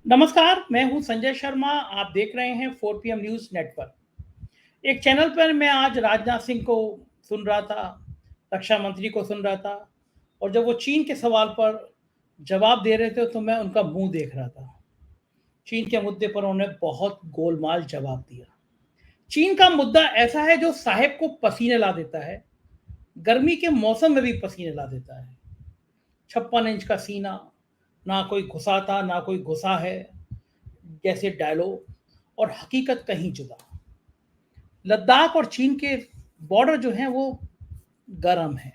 नमस्कार, मैं हूं संजय शर्मा। आप देख रहे हैं 4 पीएम न्यूज़ नेटवर्क। एक चैनल पर मैं आज राजनाथ सिंह को सुन रहा था, रक्षा मंत्री को सुन रहा था और जब वो चीन के सवाल पर जवाब दे रहे थे तो मैं उनका मुँह देख रहा था। चीन के मुद्दे पर उन्होंने बहुत गोलमाल जवाब दिया। चीन का मुद्दा ऐसा है जो साहेब को पसीने ला देता है, गर्मी के मौसम में भी पसीने ला देता है। 56 इंच का सीना, ना कोई घुसाता, ना कोई घुसा है, जैसे डायलॉग और हकीकत कहीं जुदा। लद्दाख और चीन के बॉर्डर जो हैं वो गर्म है।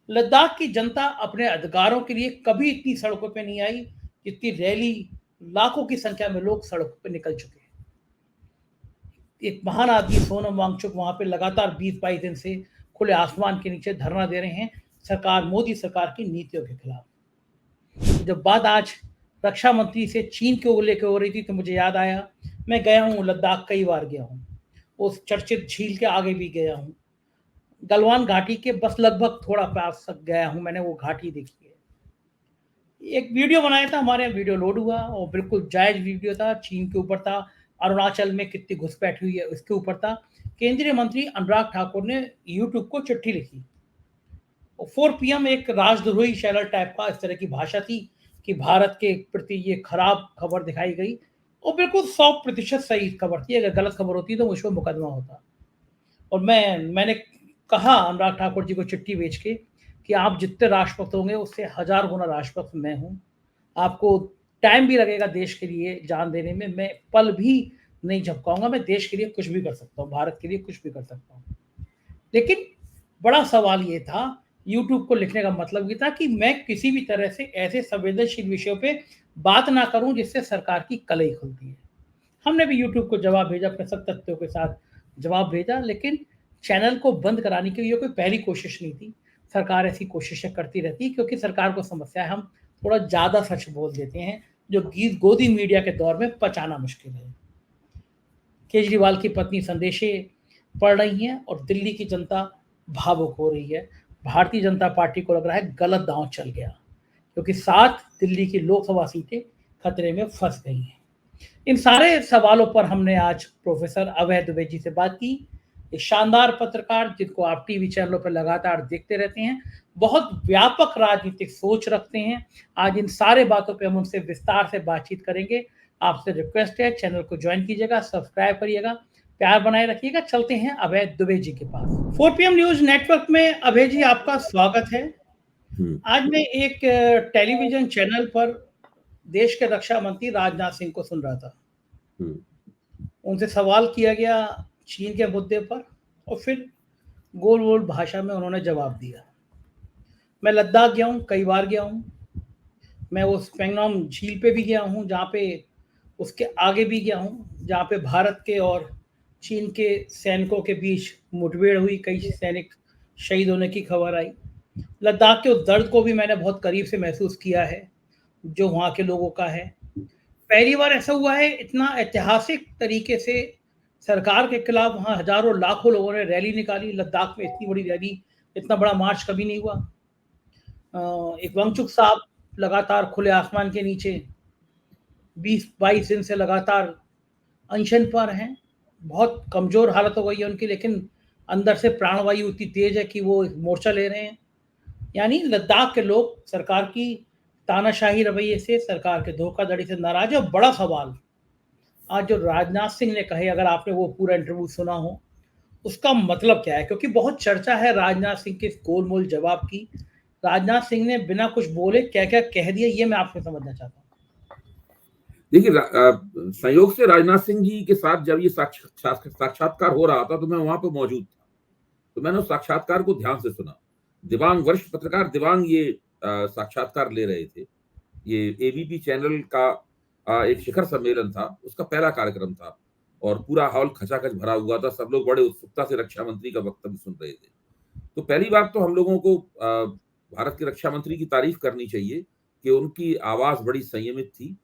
लद्दाख की जनता अपने अधिकारों के लिए कभी इतनी सड़कों पे नहीं आई जितनी रैली, लाखों की संख्या में लोग सड़कों पे निकल चुके हैं। एक महान आदमी सोनम वांगचुक वहां पे लगातार 20-22 दिन से खुले आसमान के नीचे धरना दे रहे हैं सरकार, मोदी सरकार की नीतियों के खिलाफ। जब बात आज रक्षा मंत्री से चीन को लेकर हो रही थी तो मुझे याद आया, मैं गया हूँ लद्दाख, कई बार गया हूँ। उस चर्चित झील के आगे भी गया हूँ। गलवान घाटी के बस लगभग थोड़ा पास तक गया हूँ, मैंने वो घाटी देखी है। एक वीडियो बनाया था, हमारे यहाँ वीडियो लोड हुआ और बिल्कुल जायज वीडियो था। चीन के ऊपर था, अरुणाचल में कितनी घुसपैठ हुई है उसके ऊपर था। केंद्रीय मंत्री अनुराग ठाकुर ने यूट्यूब को चिट्ठी लिखी। 4 पीएम एक राजद्रोही शैलर टाइप का इस तरह की भाषा थी कि भारत के प्रति ये खराब खबर दिखाई गई और बिल्कुल 100% सही खबर थी। अगर गलत खबर होती तो मुझ पर मुकदमा होता। और मैंने कहा अनुराग ठाकुर जी को चिट्ठी भेज के कि आप जितने राष्ट्रभक्त होंगे उससे 1000 गुना राष्ट्रभक्त मैं हूँ। आपको टाइम भी लगेगा देश के लिए जान देने में, मैं पल भी नहीं झपकाऊंगा। मैं देश के लिए कुछ भी कर सकता हूँ, भारत के लिए कुछ भी कर सकता हूँ। लेकिन बड़ा सवाल ये था, यूट्यूब को लिखने का मतलब ये था कि मैं किसी भी तरह से ऐसे संवेदनशील विषयों पे बात ना करूं जिससे सरकार की कलई खुलती है। हमने भी यूट्यूब को जवाब भेजा, अपने सब तथ्यों के साथ जवाब भेजा, लेकिन चैनल को बंद कराने की ये कोई पहली कोशिश नहीं थी। सरकार ऐसी कोशिशें करती रहती है क्योंकि सरकार को समस्या है हम थोड़ा ज़्यादा सच बोल देते हैं, जो गीत गोदी मीडिया के दौर में पचाना मुश्किल है। केजरीवाल की पत्नी संदेशे पढ़ रही हैं और दिल्ली की जनता भावुक हो रही है। भारतीय जनता पार्टी को लग रहा है गलत दांव चल गया, क्योंकि 7 दिल्ली की लोकसभा सीटें खतरे में फंस गई हैं। इन सारे सवालों पर हमने आज प्रोफेसर अभय दुबे जी से बात की। ये शानदार पत्रकार, जिनको आप टीवी चैनलों पर लगातार देखते रहते हैं, बहुत व्यापक राजनीतिक सोच रखते हैं। आज इन सारे बातों पे हम उनसे विस्तार से बातचीत करेंगे। आपसे रिक्वेस्ट है, चैनल को ज्वाइन कीजिएगा, सब्सक्राइब करिएगा, प्यार बनाए रखिएगा। चलते हैं अभय दुबे जी के पास। 4 पीएम न्यूज नेटवर्क में अभय जी आपका स्वागत है। आज मैं एक टेलीविजन चैनल पर देश के रक्षा मंत्री राजनाथ सिंह को सुन रहा था। उनसे सवाल किया गया चीन के मुद्दे पर और फिर गोल गोल भाषा में उन्होंने जवाब दिया। मैं लद्दाख गया हूँ, कई बार गया हूँ। मैं उस पेंगोंग झील पे भी गया हूँ, जहाँ पे उसके आगे भी गया हूँ, जहाँ पे भारत के और चीन के सैनिकों के बीच मुठभेड़ हुई, कई सैनिक शहीद होने की खबर आई। लद्दाख के उस दर्द को भी मैंने बहुत करीब से महसूस किया है जो वहाँ के लोगों का है। पहली बार ऐसा हुआ है इतना ऐतिहासिक तरीके से सरकार के खिलाफ वहाँ हजारों लाखों लोगों ने रैली निकाली। लद्दाख में इतनी बड़ी रैली, इतना बड़ा मार्च कभी नहीं हुआ। एक वांगचुक साहब लगातार खुले आसमान के नीचे 20-22 दिन से लगातार अनशन पर हैं। बहुत कमजोर हालत हो गई है उनकी, लेकिन अंदर से प्राणवायु इतनी तेज है कि वो मोर्चा ले रहे हैं। यानी लद्दाख के लोग सरकार की तानाशाही रवैये से, सरकार के धोखाधड़ी से नाराज है। और बड़ा सवाल आज जो राजनाथ सिंह ने कहे, अगर आपने वो पूरा इंटरव्यू सुना हो, उसका मतलब क्या है? क्योंकि बहुत चर्चा है राजनाथ सिंह के इस गोलमोल जवाब की। राजनाथ सिंह ने बिना कुछ बोले क्या क्या कह दिया, ये मैं आपसे समझना चाहता हूँ। देखिए, संयोग से राजनाथ सिंह जी के साथ जब ये साक्षात्कार हो रहा था तो मैं वहां पर मौजूद था। तो मैंने उस साक्षात्कार को ध्यान से सुना। दिवांग, वरिष्ठ पत्रकार दिवांग ये साक्षात्कार ले रहे थे। ये एबीपी चैनल का एक शिखर सम्मेलन था, उसका पहला कार्यक्रम था और पूरा हॉल खचाखच भरा हुआ था। सब लोग बड़े उत्सुकता से रक्षा मंत्री का वक्तव्य सुन रहे थे। तो पहली बात तो हम लोगों को भारत के रक्षा मंत्री की तारीफ करनी चाहिए कि उनकी आवाज बड़ी संयमित थी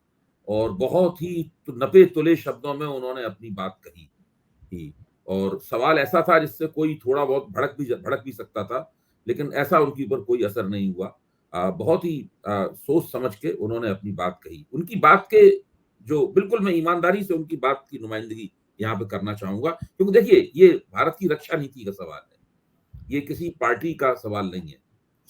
और बहुत ही नपे तुले शब्दों में उन्होंने अपनी बात कही थी। और सवाल ऐसा था जिससे कोई थोड़ा बहुत भड़क भी सकता था, लेकिन ऐसा उनके ऊपर कोई असर नहीं हुआ। बहुत ही सोच समझ के उन्होंने अपनी बात कही। उनकी बात के जो बिल्कुल मैं ईमानदारी से उनकी बात की नुमाइंदगी यहाँ पे करना चाहूंगा, क्योंकि देखिए ये भारत की रक्षा नीति का सवाल है, ये किसी पार्टी का सवाल नहीं है।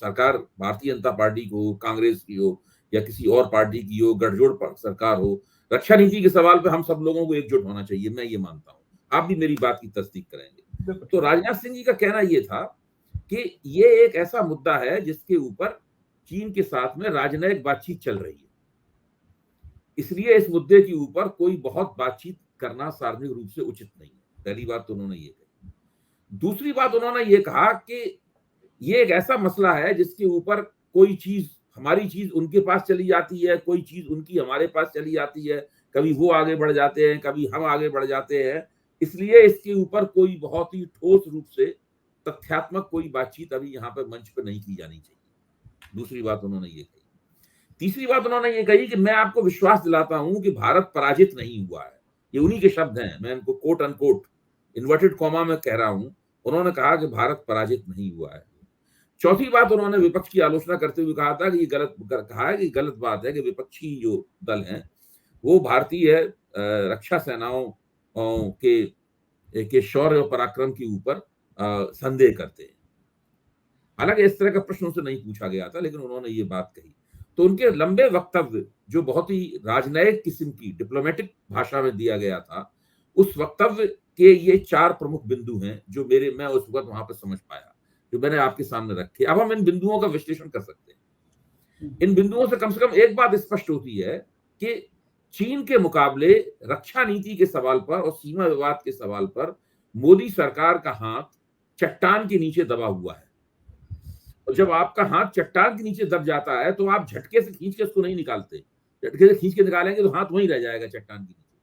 सरकार भारतीय जनता पार्टी को, कांग्रेस की हो या किसी और पार्टी की हो, गठजोड़ सरकार हो, रक्षा नीति के सवाल पे हम सब लोगों को एकजुट होना चाहिए, मैं ये मानता हूँ। आप भी मेरी बात की तस्दीक करेंगे। तो राजनाथ सिंह जी का कहना ये था कि ये एक ऐसा मुद्दा है जिसके ऊपर चीन के साथ में राजनयिक बातचीत चल रही है, इसलिए इस मुद्दे के ऊपर कोई बहुत बातचीत करना सार्वजनिक रूप से उचित नहीं है। पहली बात तो उन्होंने ये कही। दूसरी बात उन्होंने ये कहा कि ये एक ऐसा मसला है जिसके ऊपर कोई चीज, हमारी चीज उनके पास चली जाती है, कोई चीज उनकी हमारे पास चली जाती है, कभी वो आगे बढ़ जाते हैं, कभी हम आगे बढ़ जाते हैं, इसलिए इसके ऊपर कोई बहुत ही ठोस रूप से तथ्यात्मक कोई बातचीत अभी यहाँ पे मंच पे नहीं की जानी चाहिए। दूसरी बात उन्होंने ये कही। तीसरी बात उन्होंने ये कही कि मैं आपको विश्वास दिलाता हूं कि भारत पराजित नहीं हुआ है। ये उन्हीं के शब्द हैं, मैं इनको कोट अनकोट इन्वर्टेड कॉमा में कह रहा हूं। उन्होंने कहा कि भारत पराजित नहीं हुआ है। चौथी बात, उन्होंने विपक्ष की आलोचना करते हुए कहा था कि ये गलत बात है कि विपक्षी जो दल हैं वो भारतीय रक्षा सेनाओं के शौर्य और पराक्रम के ऊपर संदेह करते हैं। हालांकि इस तरह का प्रश्न उनसे नहीं पूछा गया था, लेकिन उन्होंने ये बात कही। तो उनके लंबे वक्तव्य जो बहुत ही राजनयिक किस्म की डिप्लोमेटिक भाषा में दिया गया था, उस वक्तव्य के ये 4 प्रमुख बिंदु हैं जो मैं उस वक्त वहां पर समझ पाया, जो मैंने आपके सामने रखे। अब हम इन बिंदुओं का विश्लेषण कर सकते हैं। इन बिंदुओं से कम एक बात स्पष्ट होती है कि चीन के मुकाबले रक्षा नीति के सवाल पर और सीमा विवाद के सवाल पर मोदी सरकार का हाथ चट्टान के नीचे दबा हुआ है। और जब आपका हाथ चट्टान के नीचे दब जाता है तो आप झटके से खींच के उसको नहीं निकालते। झटके से खींच के निकालेंगे तो हाथ वहीं रह जाएगा चट्टान के नीचे।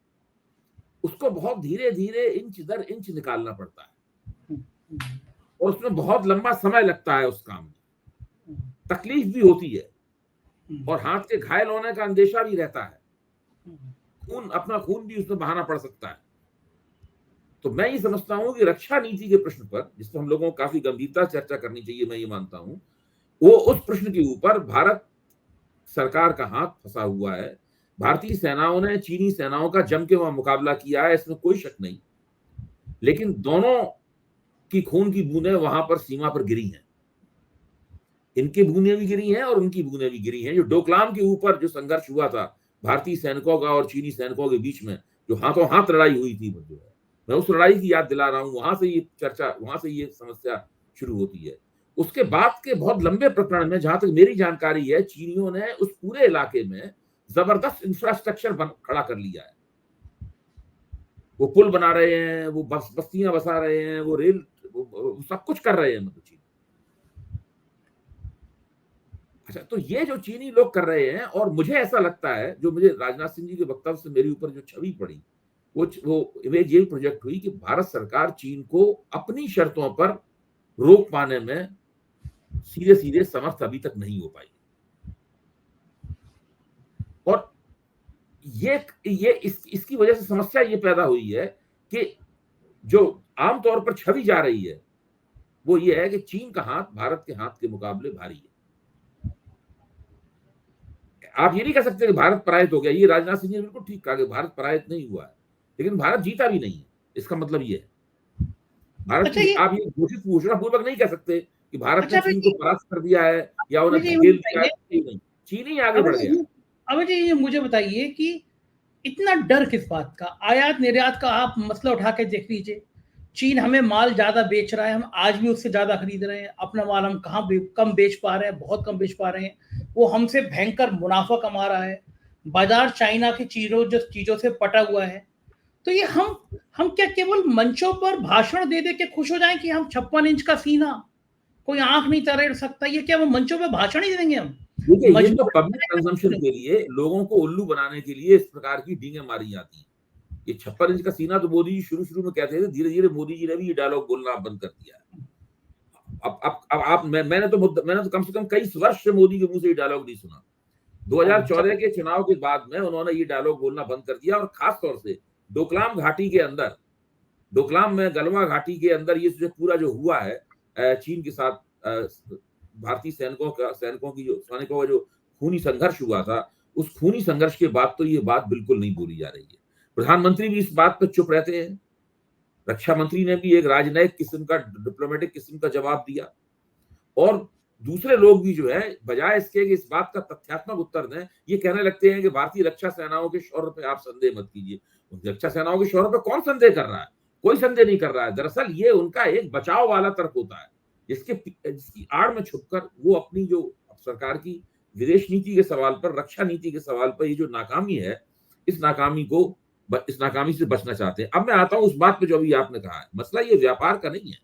उसको बहुत धीरे धीरे इंच दर इंच निकालना पड़ता है और उसमें बहुत लंबा समय लगता है। उस काम में तकलीफ भी होती है और हाथ के घायल होने का अंदेशा भी रहता है। अपना खून भी उसमें बहाना पड़ सकता है। तो मैं ये समझता हूं कि रक्षा नीति के प्रश्न पर, जिसमें हम लोगों को काफी गंभीरता से चर्चा करनी चाहिए, मैं ये मानता हूं, वो उस प्रश्न के ऊपर भारत सरकार का हाथ फंसा हुआ है। भारतीय सेनाओं ने चीनी सेनाओं का जम के वहां मुकाबला किया है, इसमें कोई शक नहीं, लेकिन दोनों की खून की बूंदें वहां पर सीमा पर गिरी हैं। इनकी बूंदें भी गिरी हैं और उनकी बूंदें भी गिरी हैं। जो डोकलाम के ऊपर जो संघर्ष हुआ था भारतीय सैनिकों का और चीनी सैनिकों के बीच में, जो हाथों हाथ लड़ाई हुई थी, मैं उस लड़ाई की याद दिला रहा हूं। वहां से ये समस्या शुरू होती है। उसके बाद के बहुत लंबे प्रकरण में, जहां तक मेरी जानकारी है, चीनियों ने उस पूरे इलाके में जबरदस्त इंफ्रास्ट्रक्चर खड़ा कर लिया है। वो पुल बना रहे हैं, वो बस्तियां बसा रहे हैं, वो रेल, वो सब कुछ कर रहे हैं मतलब चीन। अच्छा, तो ये जो चीनी लोग कर रहे हैं, और मुझे ऐसा लगता है, जो मुझे राजनाथ सिंह जी के वक्तव्य से मेरे ऊपर जो छवि पड़ी, वो इमेज ये प्रोजेक्ट हुई कि भारत सरकार चीन को अपनी शर्तों पर रोक पाने में सीधे सीधे समर्थ अभी तक नहीं हो पाई। और इसकी वजह से समस्या ये पैदा हुई है कि जो आमतौर पर छवि जा रही है वो ये है कि चीन का हाथ भारत के हाथ के मुकाबले भारी है। आप ये नहीं कह सकते कि भारत पराजित हो गया। ये राजनाथ सिंह ने बिल्कुल ठीक कहा कि भारत पराजित नहीं हुआ है, लेकिन भारत जीता भी नहीं है। इसका मतलब ये है भारत आप ये घोषणा पूर्वक नहीं कह सकते कि भारत ने चीन को परास्त कर दिया है या उन्हें धकेल दिया है। नहीं, चीन ही आगे बढ़ गया। अब ये मुझे बताइए कि इतना डर किस बात का? आयात निर्यात का आप मसला उठा के देख लीजिए। चीन हमें माल ज्यादा बेच रहा है, हम आज भी उससे ज्यादा खरीद रहे हैं। अपना माल हम कहाँ कम बेच पा रहे हैं? बहुत कम बेच पा रहे हैं। वो हमसे भयंकर मुनाफा कमा रहा है। बाजार चाइना की चीजों से पटा हुआ है। तो ये हम क्या केवल मंचों पर भाषण दे दे के खुश हो जाएं कि हम 56 इंच का सीना, कोई आंख नहीं तरेड़ सकता? ये क्या वो मंचों पर भाषण ही देंगे हम? देखिए, ये तो पब्लिक कंजम्पशन के लिए, लोगों को उल्लू बनाने के लिए इस प्रकार की डींगे मारी जाती हैं। ये 56 इंच का सीना तो मोदी जी शुरू में कहते थे, धीरे धीरे मोदी जी ने भी ये डायलॉग बोलना बंद कर दिया है। मैंने तो कम से कम कई वर्ष से मोदी के मुंह से ये डायलॉग नहीं सुना। 2014 के चुनाव के बाद में उन्होंने ये डायलॉग बोलना बंद कर दिया। और खास तौर से डोकलाम घाटी के अंदर, डोकलाम में गलवा घाटी के अंदर ये पूरा जो हुआ है चीन के साथ भारतीय सैनिकों का जो खूनी संघर्ष हुआ था, उस खूनी संघर्ष के बाद तो ये बात बिल्कुल नहीं बोली जा रही है। प्रधानमंत्री भी इस बात पर चुप रहते हैं, रक्षा मंत्री ने भी एक राजनयिक किस्म का, डिप्लोमेटिक किस्म का जवाब दिया, और दूसरे लोग भी जो है बजाय इसके कि इस बात का तथ्यात्मक उत्तर दें, ये कहने लगते हैं कि भारतीय रक्षा सेनाओं के शौर्य पे आप संदेह मत कीजिए। रक्षा सेनाओं के शौर्य पे कौन संदेह कर रहा है? कोई संदेह नहीं कर रहा है। दरअसल ये उनका एक बचाव वाला तर्क होता है, जिसकी आड़ में छुपकर वो अपनी जो सरकार की विदेश नीति के सवाल पर, रक्षा नीति के सवाल पर ये जो नाकामी है, इस नाकामी से बचना चाहते हैं। अब मैं आता हूं उस बात पे जो अभी आपने कहा है। मसला ये व्यापार का नहीं है।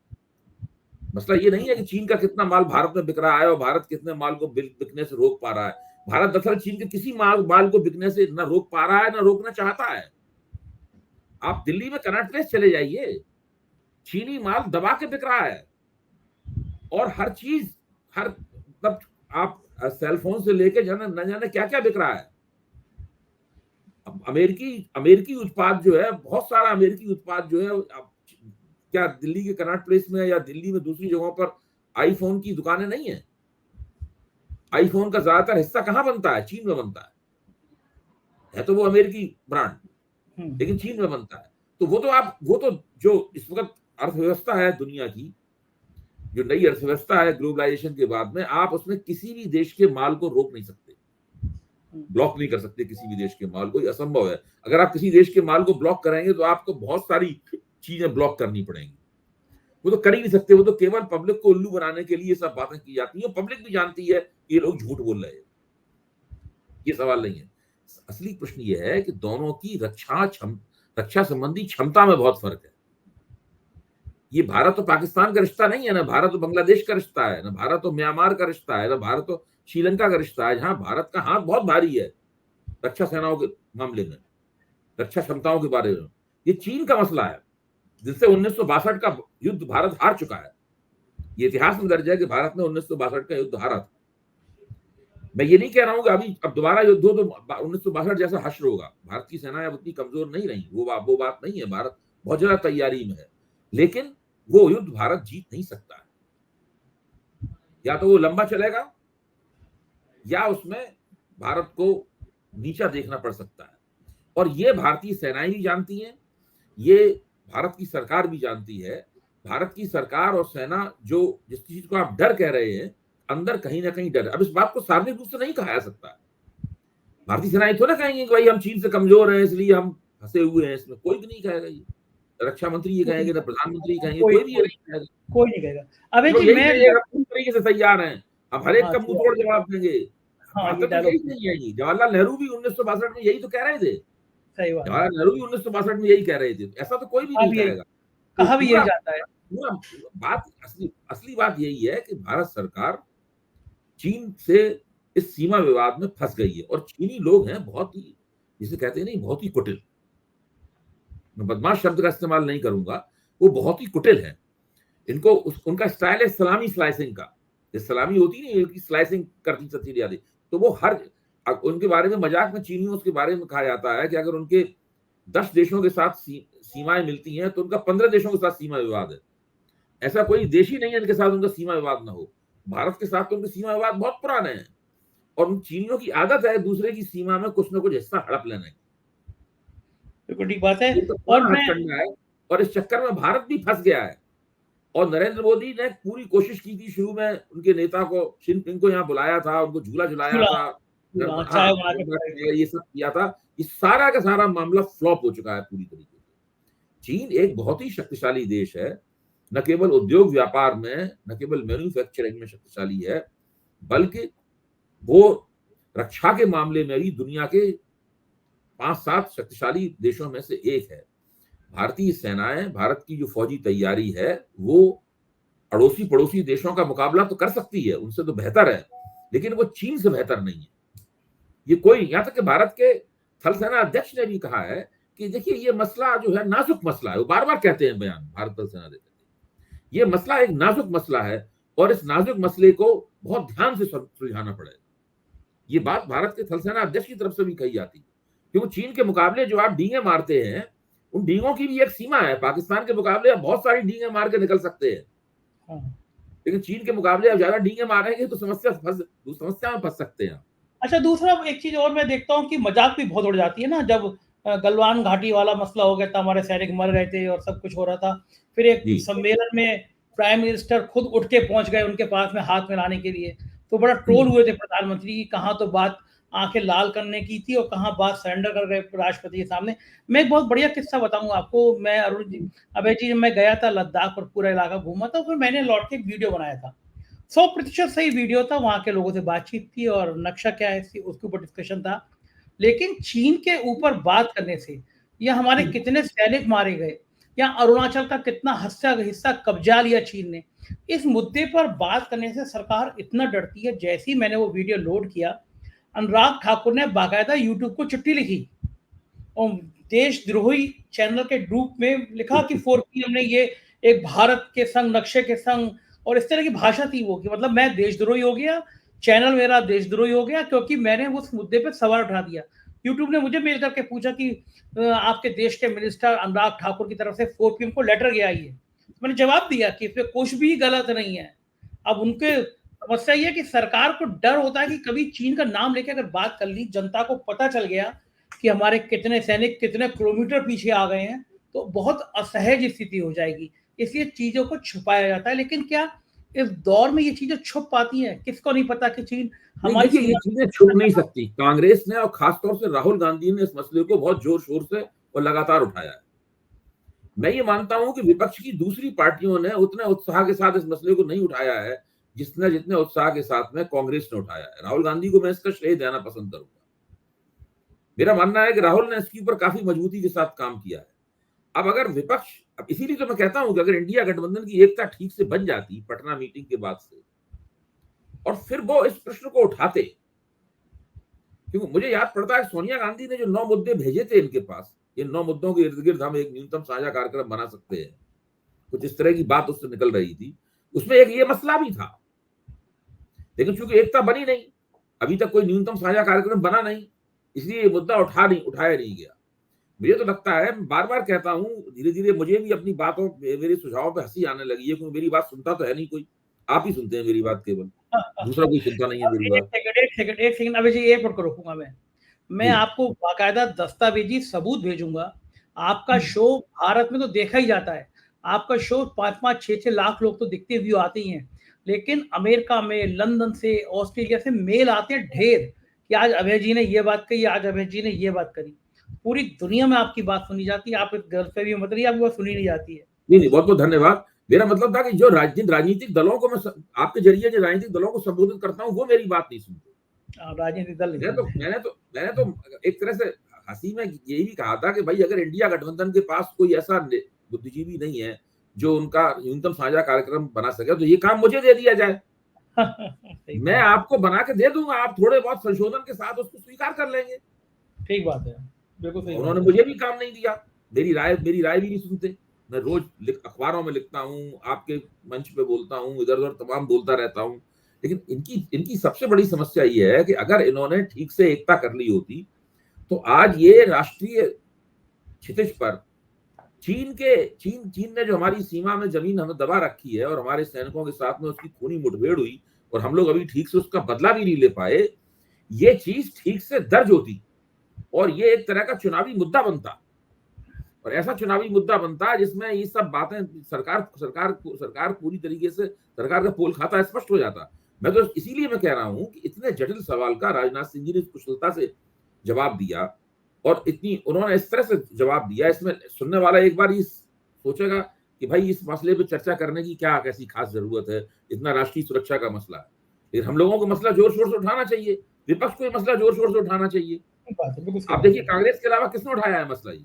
मसला ये नहीं है कि चीन का कितना माल भारत में बिक रहा है और भारत कितने माल को बिकने से रोक पा रहा है। भारत दरअसल चीन के किसी माल को बिकने से न रोक पा रहा है, न रोकना चाहता है। आप दिल्ली में कनॉट प्लेस चले जाइए, चीनी माल दबा के बिक रहा है, और हर चीज, मतलब आप सेलफोन से लेके न जाने क्या क्या बिक रहा है। अमेरिकी उत्पाद जो है, बहुत सारा अमेरिकी उत्पाद जो है, क्या दिल्ली के कनॉट प्लेस में या दिल्ली में दूसरी जगहों पर आईफोन की दुकानें नहीं है? आईफोन का ज्यादातर हिस्सा कहां बनता है? चीन में बनता है तो वो अमेरिकी ब्रांड, लेकिन चीन में बनता है। तो वो तो जो इस वक्त अर्थव्यवस्था है दुनिया की, जो नई अर्थव्यवस्था है ग्लोबलाइजेशन के बाद में, आप उसमें किसी भी देश के माल को रोक नहीं सकते, ब्लॉक नहीं कर सकते किसी भी देश के माल को। ये असंभव है। अगर आप किसी देश के माल को ब्लॉक करेंगे तो आपको बहुत सारी चीजें ब्लॉक करनी पड़ेंगी। वो तो कर ही नहीं सकते। वो तो केवल पब्लिक को उल्लू बनाने के लिए सब बातें की जाती हैं। पब्लिक भी जानती है ये लोग झूठ बोल रहे हैं, ये सवाल नहीं है। असली प्रश्न ये है कि दोनों की रक्षा संबंधी क्षमता में बहुत फर्क है। ये भारत और पाकिस्तान का रिश्ता नहीं है, ना भारत और बांग्लादेश का रिश्ता है, ना भारत और म्यांमार का रिश्ता है, ना भारत और श्रीलंका का रिश्ता है, जहां भारत का हाथ बहुत भारी है रक्षा सेनाओं के मामले में, रक्षा क्षमताओं के बारे में। ये चीन का मसला है, जिससे 1962 का युद्ध भारत हार चुका है। ये इतिहास में दर्ज है कि भारत ने 1962 का युद्ध हारा था। मैं ये नहीं कह रहा हूं कि अब दोबारा युद्ध हो तो 1962 जैसा हश्र होगा। भारत की सेनाएं अब उतनी कमजोर नहीं रही, वो बात नहीं है। भारत बहुत ज्यादा तैयारी में है, लेकिन वो युद्ध भारत जीत नहीं सकता है। या तो वो लंबा चलेगा, या उसमें भारत को नीचा देखना पड़ सकता है। और ये भारतीय सेनाएं भी जानती हैं, ये भारत की सरकार भी जानती है। भारत की सरकार और सेना जो जिस चीज को आप डर कह रहे हैं, अंदर कहीं ना कहीं डर है। अब इस बात को सार्वजनिक रूप से नहीं कहा जा सकता। भारतीय सेनाएं थोड़ा कहेंगे कि भाई हम चीन से कमजोर हैं इसलिए हम फंसे हुए हैं इसमें। कोई भी नहीं कहेगा। ये रक्षा मंत्री ये कहेंगे, ना प्रधानमंत्री कहेंगे, कोई भी ये नहीं कहेगा। कोई नहीं कहेगा। अबे जी मैं पूरी तरीके से तैयार हैं, हम हर एक का मुंह तोड़ जवाब देंगे। जवाहरलाल नेहरू भी 1962 में यही तो कह रहे थे। जवाहरलाल नेहरू भी 1962 में यही कह रहे थे। ऐसा तो कोई भी नहीं कहेगा। कहा भी यही जाता है। बात असली बात यही है कि भारत सरकार चीन से इस सीमा विवाद में फंस गई है, और चीनी लोग हैं बहुत ही, जिसे कहते हैं नहीं, बहुत ही कुटिल। मैं बदमाश शब्द का इस्तेमाल नहीं करूंगा, वो बहुत ही कुटिल है। इनको उनका स्टाइल है सलामी स्लाइसिंग का। सलामी होती नहीं, उनकी स्लाइसिंग करती चलती जाती। तो वो उनके बारे में मजाक में चीनियों के बारे में कहा जाता है कि अगर उनके 10 देशों के साथ सीमाएं मिलती हैं तो उनका 15 देशों के साथ सीमा विवाद है। ऐसा कोई देश ही नहीं है इनके साथ उनका सीमा विवाद ना हो। भारत के साथ तो उनके सीमा विवाद बहुत पुराने हैं, और उन चीनियों की आदत है दूसरे की सीमा में कुछ ना कुछ हिस्सा हड़प लेने की। ठीक बात है। और इस चक्कर में भारत भी फंस गया है। और नरेंद्र मोदी ने पूरी कोशिश की थी, शुरू में उनके नेता को शिनपिंग को यहाँ बुलाया था, उनको झूला झुलाया था, ये सब किया था। ये सारा का सारा मामला फ्लॉप हो चुका है पूरी तरीके से। चीन एक बहुत ही शक्तिशाली देश है, न केवल उद्योग व्यापार में, न केवल मैन्युफैक्चरिंग में शक्तिशाली है, बल्कि वो रक्षा के मामले में भी दुनिया के 5-7 शक्तिशाली देशों में से एक है। भारतीय सेनाएं, भारत की जो फौजी तैयारी है, वो अड़ोसी पड़ोसी देशों का मुकाबला तो कर सकती है, उनसे तो बेहतर है, लेकिन वो चीन से बेहतर नहीं है। ये कोई, यहां तक कि भारत के थल सेना अध्यक्ष ने भी कहा है कि देखिए ये मसला जो है नाजुक मसला है। वो बार बार कहते हैं बयान, भारत थल सेना देते हैं, ये मसला एक नाजुक मसला है और इस नाजुक मसले को बहुत ध्यान से सुलझाना पड़ेगा। ये बात भारत के थल सेना अध्यक्ष की तरफ से भी कही जाती है, क्योंकि चीन के मुकाबले जो आप डींगे मारते हैं, उन डींगों की भी एक सीमा है। पाकिस्तान के मुकाबले आप बहुत सारी डींगे मार के निकल सकते हैं, लेकिन चीन के मुकाबले अब ज्यादा डींगे मारेंगे तो समस्या में फंस सकते हैं। अच्छा, दूसरा एक चीज और मैं देखता हूँ कि मजाक भी बहुत उड़ जाती है ना, जब गलवान घाटी वाला मसला हो गया था, हमारे सैनिक मर गए थे और सब कुछ हो रहा था, फिर एक जी सम्मेलन में प्राइम मिनिस्टर खुद उठ के पहुंच गए उनके पास में हाथ मिलाने के लिए, तो बड़ा जी ट्रोल हुए थे प्रधानमंत्री की, कहाँ तो बात आंखें लाल करने की थी और कहाँ बात सरेंडर कर गए राष्ट्रपति के सामने। मैं एक बहुत बढ़िया किस्सा बताऊंगा आपको। मैं अरुण जी, अभय जी, मैं गया था लद्दाख और पूरा इलाका घूमा था, फिर मैंने लौट के एक वीडियो बनाया था। 100% सही वीडियो था, वहां के लोगों से बातचीत थी और नक्शा क्या है उसके ऊपर डिस्कशन था। लेकिन चीन के ऊपर बात करने से, या हमारे कितने सैनिक मारे गए, या अरुणाचल का कितना हिस्सा कब्जा लिया चीन ने, इस मुद्दे पर बात करने से सरकार इतना डरती है। जैसे ही मैंने वो वीडियो लोड किया, अनुराग ठाकुर ने बाकायदा यूट्यूब को चिट्ठी लिखी और देशद्रोही चैनल के रूप में लिखा कि 4PM ने ये एक भारत के संग, नक्शे के संग, और इस तरह की भाषा थी वो, कि मतलब मैं देशद्रोही हो गया, चैनल मेरा देशद्रोही हो गया क्योंकि मैंने उस मुद्दे पे सवाल उठा दिया। यूट्यूब ने मुझे मेल करके पूछा कि आपके देश के मिनिस्टर अनुराग ठाकुर की तरफ से 4PM को लेटर गया ही है। मैंने जवाब दिया कि इसमें कुछ भी गलत नहीं है। अब उनके समस्या ये है कि सरकार को डर होता है कि कभी चीन का नाम लेके अगर बात कर ली, जनता को पता चल गया कि हमारे कितने सैनिक कितने किलोमीटर पीछे आ गए हैं, तो बहुत असहज स्थिति हो जाएगी। इसलिए चीजों को छुपाया जाता है। लेकिन क्या इस दौर में ये चीजें छुप पाती हैं? किसको नहीं पता कि चीन नहीं, हमारी देखिए ये सीमा। चीजें छुप नहीं सकती। कांग्रेस ने और खासतौर से राहुल गांधी ने इस मसले को बहुत जोर शोर से और लगातार उठाया है। मैं ये मानता हूं कि विपक्ष की दूसरी पार्टियों ने उतने उत्साह के साथ इस मसले को नहीं उठाया है जितने उत्साह के साथ में कांग्रेस ने उठाया है। राहुल गांधी को मैं इसका श्रेय देना पसंद करूंगा। मेरा मानना है कि राहुल ने इसके ऊपर काफी मजबूती के साथ काम किया है। अब अगर विपक्ष, अब इसीलिए तो मैं कहता हूं कि अगर इंडिया गठबंधन की एकता ठीक से बन जाती पटना मीटिंग के बाद से, और फिर वो इस प्रश्न को उठाते, क्योंकि मुझे याद पड़ता है सोनिया गांधी ने जो 9 मुद्दे भेजे थे इनके पास, इन 9 मुद्दों के इर्द गिर्द हम एक न्यूनतम साझा कार्यक्रम बना सकते हैं, कुछ इस तरह की बात उससे निकल रही थी। उसमें एक ये मसला भी था, लेकिन चूंकि एकता बनी नहीं, अभी तक कोई न्यूनतम साझा कार्यक्रम बना नहीं, इसलिए ये मुद्दा उठाया नहीं गया। मुझे तो लगता है, बार बार कहता हूं, धीरे धीरे मुझे भी अपनी बातों, मेरे सुझावों पे हंसी आने लगी है, क्योंकि मेरी बात सुनता तो है नहीं कोई। आप ही सुनते हैं मेरी बात, केवल दूसरा कोई सुनता नहीं है मेरी बात। एक सेकंड अभी जी, एक मिनट रोकूंगा मैं जी आपको बाकायदा दस्तावेजी सबूत भेजूंगा। आपका शो भारत में तो देखा ही जाता है, आपका शो 5-5, 6-6 लाख लोग तो दिखते व्यू आते ही हैं। लेकिन अमेरिका में, लंदन से, ऑस्ट्रेलिया से मेल आते हैं ढेर कि आज अभय जी ने ये बात कही, आज अभय जी ने ये बात करी। पूरी दुनिया में आपकी बात सुनी जाती है। आप इस गलत फहमी मत रहिए, आपकी बात सुनी नहीं जाती है। नहीं नहीं, बहुत बहुत धन्यवाद। मेरा मतलब था कि जो राजनीतिक दलों को मैं आपके जरिए जो राजनीतिक दलों को संबोधित करता हूँ, वो मेरी बात नहीं सुनते। राजनीतिक दल नहीं सुनते। मैंने तो एक तरह से हंसी में यही भी कहा था कि भाई अगर इंडिया गठबंधन के पास कोई ऐसा बुद्धिजीवी नहीं है जो उनका न्यूनतम साझा कार्यक्रम बना सके, तो ये काम मुझे दे दिया जाए। मैं आपको बना के दे दूंगा, आप थोड़े बहुत संशोधन के साथ उसको स्वीकार कर लेंगे। ठीक बात है, बिल्कुल सही। उन्होंने मुझे भी काम नहीं दिया, मेरी राय भी नहीं सुनते। मैं रोज अखबारों में लिखता हूँ, आपके मंच पे बोलता हूँ, इधर उधर तमाम बोलता रहता हूँ। लेकिन इनकी सबसे बड़ी समस्या ये है कि अगर इन्होंने ठीक से एकता कर ली होती, तो आज ये राष्ट्रीय क्षितिज पर चीन ने जो हमारी सीमा में जमीन हमें दबा रखी है और हमारे सैनिकों के साथ में उसकी खूनी मुठभेड़ हुई और हम लोग अभी ठीक से उसका बदला भी नहीं ले पाए, ये चीज ठीक से दर्ज होती और ये एक तरह का चुनावी मुद्दा बनता, और ऐसा चुनावी मुद्दा बनता है जिसमें ये सब बातें सरकार पूरी तरीके से, सरकार का पोल खाता स्पष्ट हो जाता। मैं तो इसीलिए मैं कह रहा हूं कि इतने जटिल सवाल का राजनाथ सिंह जी ने कुशलता से जवाब दिया, और उन्होंने इस तरह से जवाब दिया, इसमें सुनने वाला एक बार ये सोचेगा कि भाई इस मसले पे चर्चा करने की क्या कैसी खास जरूरत है, इतना राष्ट्रीय सुरक्षा का मसला है। लेकिन हम लोगों को मसला जोर शोर से उठाना चाहिए, विपक्ष को मसला जोर शोर से उठाना चाहिए। आप देखिए कांग्रेस के अलावा किसने उठाया है मसला, ये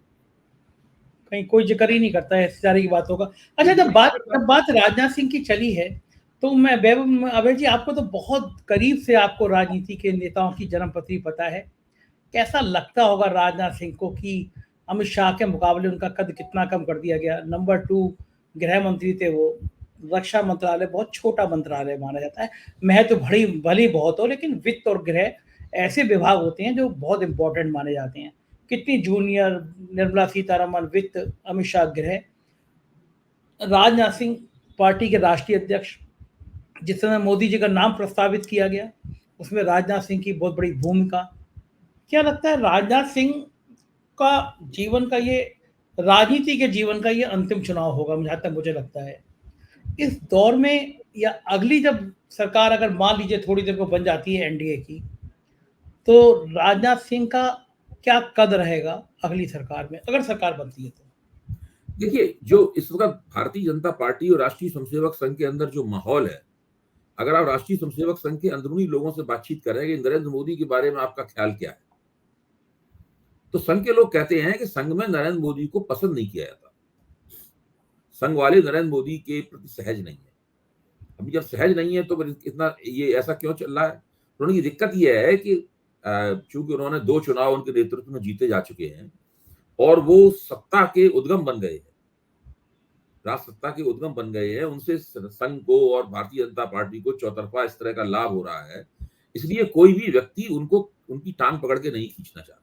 कहीं कोई जिक्र ही नहीं करता है इस तरह की बातों का। अच्छा, जब बात राजनाथ सिंह की चली है, तो मैं अभय जी, आपको तो बहुत करीब से आपको राजनीति के नेताओं की जन्मपत्री पता है। कैसा लगता होगा राजनाथ सिंह को कि अमित शाह के मुकाबले उनका कद कितना कम कर दिया गया? नंबर 2 गृह मंत्री थे वो। रक्षा मंत्रालय बहुत छोटा मंत्रालय माना जाता है, महत्व भली बहुत हो, लेकिन वित्त और गृह ऐसे विभाग होते हैं जो बहुत इंपॉर्टेंट माने जाते हैं। कितनी जूनियर, निर्मला सीतारमन वित्त, अमित शाह गृह, राजनाथ सिंह पार्टी के राष्ट्रीय अध्यक्ष, जिस समय मोदी जी का नाम प्रस्तावित किया गया, उसमें राजनाथ सिंह की बहुत बड़ी भूमिका। क्या लगता है राजनाथ सिंह का जीवन का ये राजनीति के जीवन का ये अंतिम चुनाव होगा, जहाँ तक मुझे लगता है। इस दौर में या अगली जब सरकार अगर मान लीजिए थोड़ी देर को बन जाती है एनडीए की, तो राजनाथ सिंह का क्या कद रहेगा अगली सरकार में, अगर सरकार बनती है तो? देखिए, जो इस वक्त भारतीय जनता पार्टी और राष्ट्रीय स्वयंसेवक संघ के अंदर जो माहौल है, अगर आप राष्ट्रीय स्वयंसेवक संघ के अंदरूनी लोगों से बातचीत करें कि नरेंद्र मोदी के बारे में आपका ख्याल क्या है, तो संघ के लोग कहते हैं कि संघ में नरेंद्र मोदी को पसंद नहीं किया जाता। संघ वाले नरेंद्र मोदी के प्रति सहज नहीं है। अभी जब सहज नहीं है तो फिर इतना ये ऐसा क्यों चल रहा है? तो उनकी दिक्कत ये है कि चूंकि उन्होंने 2 चुनाव उनके नेतृत्व में जीते जा चुके हैं और वो सत्ता के उद्गम बन गए हैं, राष्ट्र सत्ता के उद्गम बन गए हैं, उनसे संघ को और भारतीय जनता पार्टी को चौतरफा इस तरह का लाभ हो रहा है, इसलिए कोई भी व्यक्ति उनको उनकी टांग पकड़ के नहीं खींचना चाहता।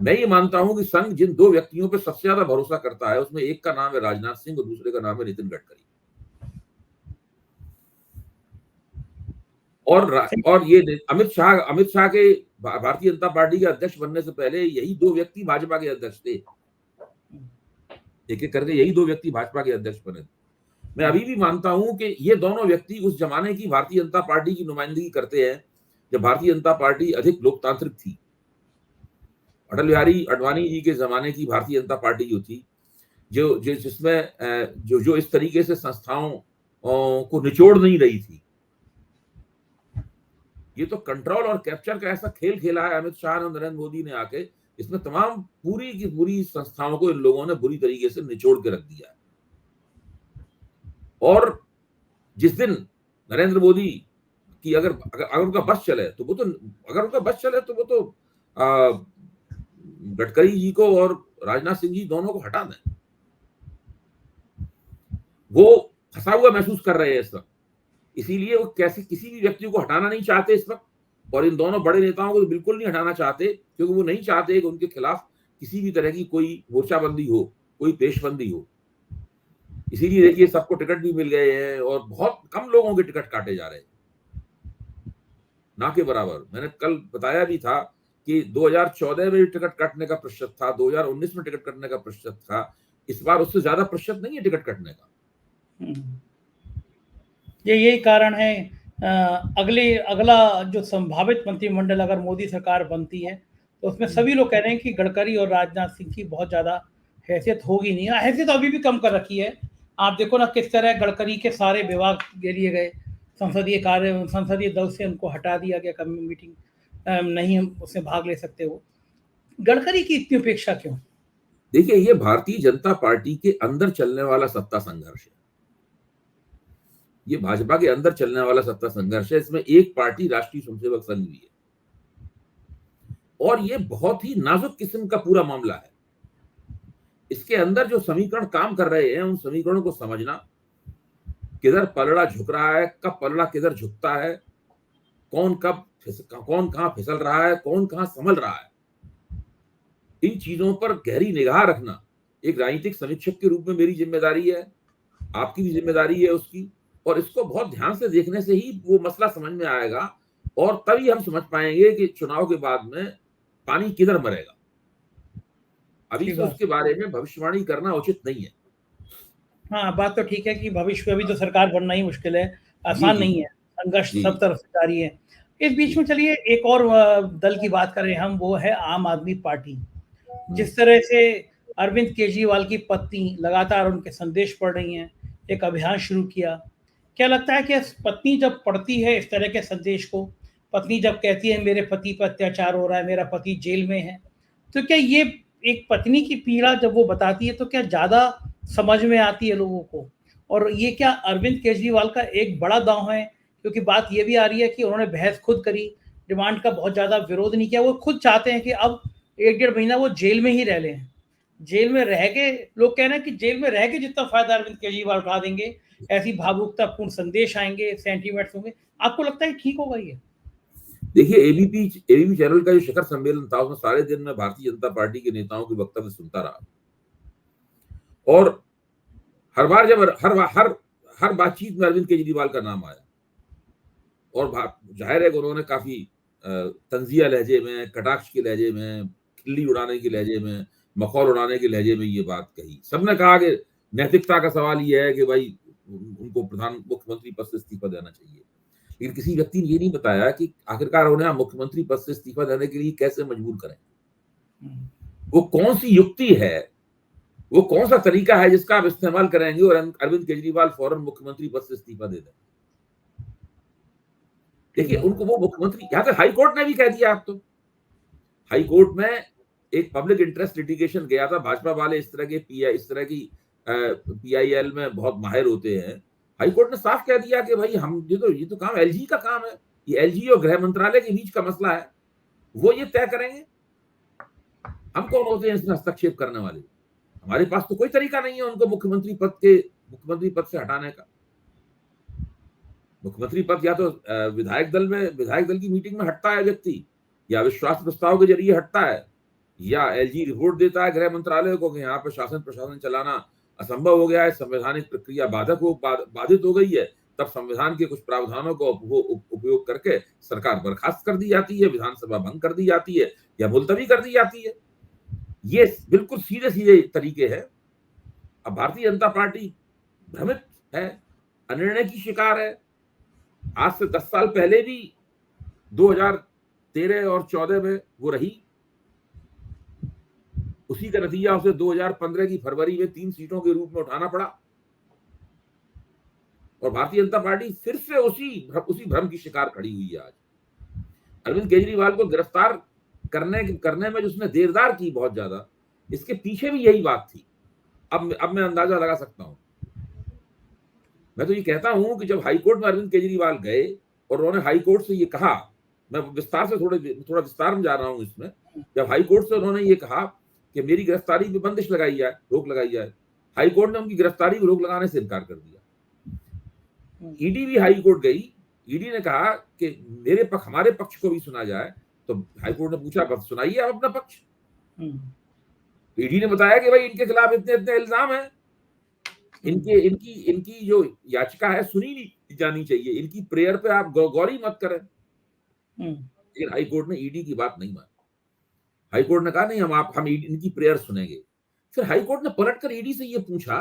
मैं ये मानता हूं कि संघ जिन 2 व्यक्तियों पर सबसे ज्यादा भरोसा करता है, उसमें एक का नाम है राजनाथ सिंह और दूसरे का नाम है नितिन गडकरी। और ये अमित शाह के भारतीय जनता पार्टी के अध्यक्ष बनने से पहले यही 2 व्यक्ति भाजपा के अध्यक्ष थे। एक एक करके यही 2 व्यक्ति भाजपा के अध्यक्ष बने। मैं अभी भी मानता हूं कि ये दोनों व्यक्ति उस जमाने की भारतीय जनता पार्टी की नुमाइंदगी करते हैं जब भारतीय जनता पार्टी अधिक लोकतांत्रिक थी। अटल बिहारी अडवाणी जी के जमाने की भारतीय जनता पार्टी जो थी, जिसमें जो इस तरीके से संस्थाओं को निचोड़ नहीं रही थी, ये तो कंट्रोल और कैप्चर का ऐसा खेल खेला है अमित शाह और नरेंद्र मोदी ने आके, इसमें तमाम पूरी की पूरी संस्थाओं को इन लोगों ने बुरी तरीके से निचोड़ के रख दिया है। और जिस दिन नरेंद्र मोदी की अगर उनका बस चले तो वो तो गडकरी जी को और राजनाथ सिंह जी दोनों को हटा दें। वो फंसा हुआ महसूस कर रहे हैं इस वक्त, इसीलिए वो किसी भी व्यक्ति को हटाना नहीं चाहते इस वक्त, और इन दोनों बड़े नेताओं को तो बिल्कुल नहीं हटाना चाहते, क्योंकि वो नहीं चाहते कि उनके खिलाफ किसी भी तरह की कोई मोर्चाबंदी हो, कोई पेशबंदी हो। इसीलिए देखिए सबको टिकट भी मिल गए हैं और बहुत कम लोगों के टिकट काटे जा रहे हैं, ना के बराबर। मैंने कल बताया भी था कि 2014 में टिकट काटने का प्रतिशत था, 2019 में टिकट काटने का प्रतिशत था, इस बार उससे ज्यादा प्रतिशत नहीं है टिकट काटने का। यही कारण है अगला जो संभावित मंत्रिमंडल अगर मोदी सरकार बनती है तो उसमें सभी लोग कह रहे हैं कि गडकरी और राजनाथ सिंह की बहुत ज्यादा हैसियत होगी नहीं। हैसियत अभी भी कम कर रखी है। आप देखो ना किस तरह गडकरी के सारे विभाग ले लिए गए, संसदीय दल से उनको हटा दिया गया, मीटिंग नहीं उसमें भाग ले सकते हो। गडकरी की इतनी उपेक्षा क्यों? देखिए, ये भारतीय जनता पार्टी के अंदर चलने वाला सत्ता संघर्ष है, ये भाजपा के अंदर चलने वाला सत्ता संघर्ष है। इसमें एक पार्टी राष्ट्रीय स्वयंसेवक संघ भी है और ये बहुत ही नाजुक किस्म का पूरा मामला है। इसके अंदर जो समीकरण काम कर रहे हैं, उन समीकरणों को समझना, किधर पलड़ा झुक रहा है, कब पलड़ा किधर झुकता है, कौन कहां फिसल रहा है, कौन कहां संभल रहा है, इन चीजों पर गहरी निगाह रखना एक राजनीतिक समीक्षक के रूप में मेरी जिम्मेदारी है, आपकी भी जिम्मेदारी है उसकी। और इसको बहुत ध्यान से देखने से ही वो मसला समझ में आएगा और तभी हम समझ पाएंगे कि चुनाव के बाद में पानी किधर मरेगा। अभी से उसके बारे में भविष्यवाणी करना उचित नहीं है। हाँ, बात तो ठीक है कि भविष्य में अभी तो सरकार बनना ही मुश्किल है, आसान नहीं है, संघर्ष सब तरफ से जारी है। इस बीच में चलिए एक और दल की बात करें हम, वो है आम आदमी पार्टी। जिस तरह से अरविंद केजरीवाल की पत्नी लगातार उनके संदेश पढ़ रही हैं, एक अभियान शुरू किया, क्या लगता है कि पत्नी जब पढ़ती है इस तरह के संदेश को, पत्नी जब कहती है मेरे पति पर अत्याचार हो रहा है, मेरा पति जेल में है, तो क्या ये एक पत्नी की पीड़ा जब वो बताती है तो क्या ज्यादा समझ में आती है लोगों को? और ये क्या अरविंद केजरीवाल का एक बड़ा दांव है? क्योंकि बात ये भी आ रही है कि उन्होंने बहस खुद करी, डिमांड का बहुत ज्यादा विरोध नहीं किया, वो खुद चाहते हैं कि अब 1-1.5 महीना वो जेल में ही रह लें। जेल में रह के लोग कह रहे हैं कि जेल में रह के जितना फायदा अरविंद केजरीवाल उठा देंगे, ऐसी भावुकतापूर्ण संदेश आएंगे, सेंटीमेंट्स होंगे। आपको लगता है ठीक होगा ये? देखिए, एबीपी चैनल का जो शिखर सम्मेलन था उसमें सारे दिन में भारतीय जनता पार्टी के नेताओं के वक्तव्य सुनता रहा और हर बार जब हर बातचीत में अरविंद केजरीवाल का नाम आया और जाहिर है कि उन्होंने काफी तंजिया लहजे में, कटाक्ष के लहजे में, खिल्ली उड़ाने के लहजे में, मखौल उड़ाने के लहजे में ये बात कही। सबने कहा कि नैतिकता का सवाल ये है कि भाई उनको मुख्यमंत्री पद से इस्तीफा देना चाहिए, लेकिन किसी व्यक्ति ने ये नहीं बताया कि आखिरकार उन्हें मुख्यमंत्री पद से इस्तीफा देने के लिए कैसे मजबूर करें। वो कौन सी युक्ति है, वो कौन सा तरीका है जिसका आप इस्तेमाल करेंगे और अरविंद केजरीवाल फौरन मुख्यमंत्री पद से इस्तीफा दे दें। देखिए, उनको वो मुख्यमंत्री, यहां तक हाई कोर्ट ने भी कह दिया। आप तो हाई कोर्ट में एक पब्लिक इंटरेस्ट लिटिगेशन गया था, भाजपा वाले इस तरह की PIL में बहुत माहिर होते हैं। हाई कोर्ट ने साफ कह दिया कि भाई हम ये तो काम LG का काम है, ये LG और गृह मंत्रालय के बीच का मसला है, वो ये तय करेंगे। हम कौन होते हैं इसमें हस्तक्षेप करने वाले? हमारे पास तो कोई तरीका नहीं है उनको मुख्यमंत्री पद से हटाने का। मुख्यमंत्री पद या तो विधायक दल की मीटिंग में हटता है व्यक्ति, या विश्वास प्रस्ताव के जरिए हटता है, या LG रिपोर्ट देता है गृह मंत्रालय को कि यहाँ पर शासन प्रशासन चलाना असंभव हो गया है, संवैधानिक प्रक्रिया बाधित हो गई है, तब संविधान के कुछ प्रावधानों को उपयोग करके सरकार बर्खास्त कर दी जाती है, विधानसभा भंग कर दी जाती है, या मुलतवी कर दी जाती है। ये बिल्कुल सीधे सीधे तरीके हैं। अब भारतीय जनता पार्टी भ्रमित है, अनिर्णय की शिकार है। आज से 10 साल पहले भी 2013 और 14 में वो रही, उसी का नतीजा उसे 2015 की फरवरी में 3 सीटों के रूप में उठाना पड़ा, और भारतीय जनता पार्टी फिर से उसी भ्रम की शिकार खड़ी हुई है। आज अरविंद केजरीवाल को गिरफ्तार करने में जिसने देरदार की बहुत ज्यादा, इसके पीछे भी यही बात थी। अब मैं अंदाजा लगा सकता हूं। मैं तो ये कहता हूं कि जब हाईकोर्ट में अरविंद केजरीवाल गए और उन्होंने हाईकोर्ट से ये कहा, मैं विस्तार से थोड़ा विस्तार में जा रहा हूं इसमें, जब हाईकोर्ट से उन्होंने ये कहा कि मेरी गिरफ्तारी पे बंदिश लगाई जाए, रोक लगाई जाए, हाईकोर्ट ने उनकी गिरफ्तारी को रोक लगाने से इनकार कर दिया। ईडी भी हाईकोर्ट गई, ईडी ने कहा कि हमारे पक्ष को भी सुना जाए, तो हाईकोर्ट ने पूछा बस सुनाइए आप अपना पक्ष। ईडी ने बताया कि भाई इनके खिलाफ इतने इतने इल्जाम है, इनकी जो याचिका है सुनी नहीं जानी चाहिए, इनकी प्रेयर पे आप गौर ही मत करें। लेकिन हाईकोर्ट ने ईडी की बात नहीं मानी। हाईकोर्ट ने कहा नहीं, हम इनकी प्रेयर सुनेंगे। फिर हाईकोर्ट ने पलटकर ईडी से यह पूछा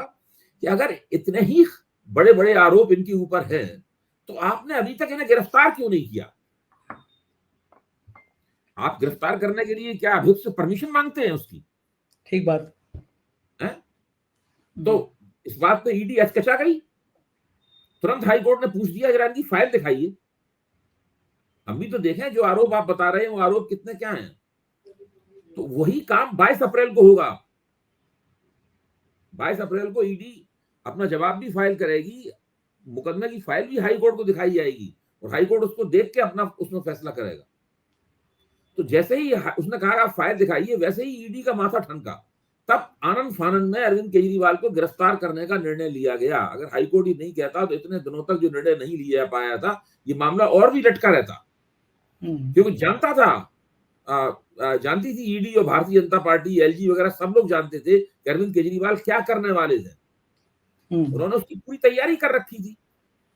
कि अगर इतने ही बड़े बड़े आरोप इनके ऊपर हैं, तो आपने अभी तक इन्हें गिरफ्तार क्यों नहीं किया? आप गिरफ्तार करने के लिए क्या अभियुक्त से परमिशन मांगते हैं उसकी? ठीक बात है। तो इस बात पे ईडी अचकचा गई। तुरंत हाईकोर्ट ने पूछ दिया जरा इनकी फाइल दिखाइए, हम भी तो देखें जो आरोप आप बता रहे हैं वो आरोप कितने क्या हैं। तो वही काम 22 अप्रैल को होगा। 22 अप्रैल को ईडी अपना जवाब भी फाइल करेगी, मुकदमे की फाइल भी हाईकोर्ट को दिखाई जाएगी, और हाईकोर्ट उसको देख के अपना उसमें फैसला करेगा। तो जैसे ही उसने कहा आप फाइल दिखाइए, वैसे ही ईडी का माथा ठनका। तब आनंद फानंद में अरविंद केजरीवाल को गिरफ्तार करने का निर्णय लिया गया। अगर हाईकोर्ट ही नहीं कहता तो इतने दिनों तक जो निर्णय नहीं लिया पाया था, ये मामला और भी लटका रहता, क्योंकि जानती थी ईडी और भारतीय जनता पार्टी, LG वगैरह सब लोग जानते थे कि अरविंद केजरीवाल क्या करने वाले थे। उन्होंने उसकी पूरी तैयारी कर रखी थी,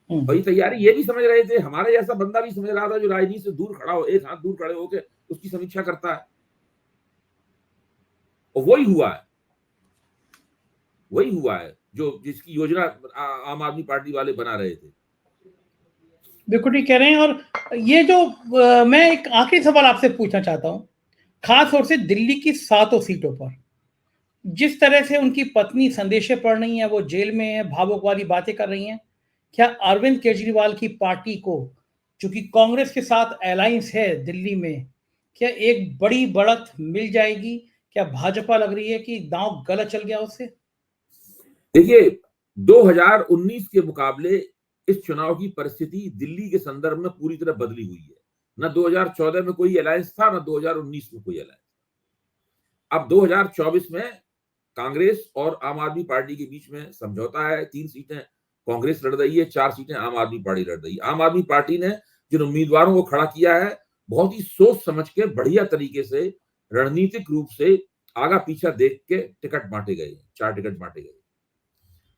और ये तैयारी ये भी समझ रहे थे, हमारे जैसा बंदा भी समझ रहा था जो राजनीति से दूर खड़ा हो, एक हाथ दूर खड़े होकर उसकी समीक्षा करता है। और वही हुआ है जिसकी योजना आम आदमी पार्टी वाले बना रहे थे। बिल्कुल ठीक कह रहे हैं। और ये जो मैं एक आखिरी सवाल आपसे पूछना चाहता हूं, खास तौर से दिल्ली की 7 सीटों पर जिस तरह से उनकी पत्नी संदेशें पढ़ रही हैं, वो जेल में है, भावुक वाली बातें कर रही हैं, क्या अरविंद केजरीवाल की पार्टी को, चूंकि कांग्रेस के साथ अलायंस है दिल्ली में, क्या एक बड़ी बढ़त मिल जाएगी? क्या भाजपा लग रही है कि दांव गलत चल गया उससे? देखिए, 2019 के मुकाबले इस चुनाव की परिस्थिति दिल्ली के संदर्भ में पूरी तरह बदली हुई है। न 2014 में कोई अलायंस था, न 2019 में कोई अलायंस। अब 2024 में कांग्रेस और आम आदमी पार्टी के बीच में समझौता है। 3 सीटें कांग्रेस लड़ रही है, 4 सीटें आम आदमी पार्टी लड़ रही है। आम आदमी पार्टी ने जिन उम्मीदवारों को खड़ा किया है, बहुत ही सोच समझ के बढ़िया तरीके से, रणनीतिक रूप से आगा पीछा देख के टिकट बांटे गए, 4 टिकट बांटे गए।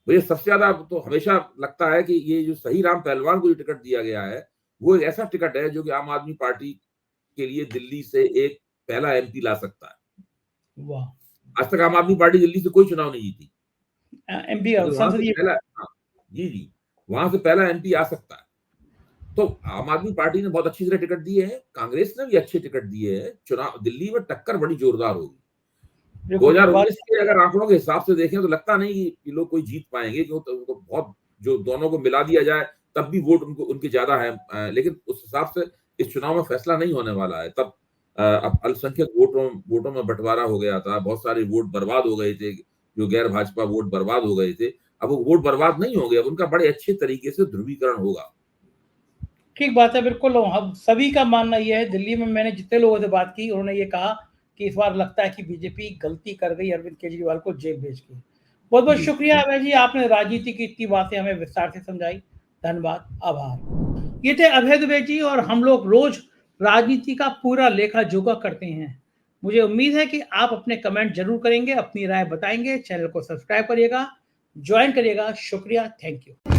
मुझे सबसे ज्यादा तो हमेशा लगता है कि ये जो सही राम पहलवान को जो टिकट दिया गया है, वो एक ऐसा टिकट है जो कि आम आदमी पार्टी के लिए दिल्ली से एक पहला एमपी ला सकता है। वाह। आज तक आम आदमी पार्टी दिल्ली से कोई चुनाव नहीं जीती, एमपी लेकिन वहां से संसदीय। पहला, हाँ, जी, वहां से पहला एमपी आ सकता है। तो आम आदमी पार्टी ने बहुत अच्छी तरह टिकट दिए हैं, कांग्रेस ने भी अच्छे टिकट दिए हैं। चुनाव दिल्ली में टक्कर बड़ी जोरदार होगी। बिल्कुल ठीक बात। 2019 के अगर आंकड़ों के हिसाब से देखें तो लगता नहीं कि लोग कोई जीत पाएंगे, क्योंकि उनको बहुत, जो दोनों को मिला दिया जाए तब भी वोट उनके ज्यादा है, लेकिन उस हिसाब से इस चुनाव में फैसला नहीं होने वाला है। तब अब अल्पसंख्यक वोटों में बंटवारा हो गया था, बहुत सारे वोट बर्बाद हो गए थे, जो गैर भाजपा वोट बर्बाद हो गए थे। अब वो वोट बर्बाद नहीं होंगे, अब उनका बड़े अच्छे तरीके से ध्रुवीकरण होगा। ठीक बात है, बिल्कुल। हम सभी का मानना यह है, दिल्ली में मैंने जितने लोगों से बात की, उन्होंने ये कहा कि इस बार लगता है कि बीजेपी गलती कर गई अरविंद केजरीवाल को जेल भेज के। बहुत बहुत जी, शुक्रिया अभय जी, आपने राजनीति की इतनी बातें हमें विस्तार से समझाई। धन्यवाद, आभार। ये थे अभय दुबे जी, और हम लोग रोज राजनीति का पूरा लेखा जोखा करते हैं। मुझे उम्मीद है कि आप अपने कमेंट जरूर करेंगे, अपनी राय बताएंगे। चैनल को सब्सक्राइब करिएगा, ज्वाइन करिएगा। शुक्रिया, थैंक यू।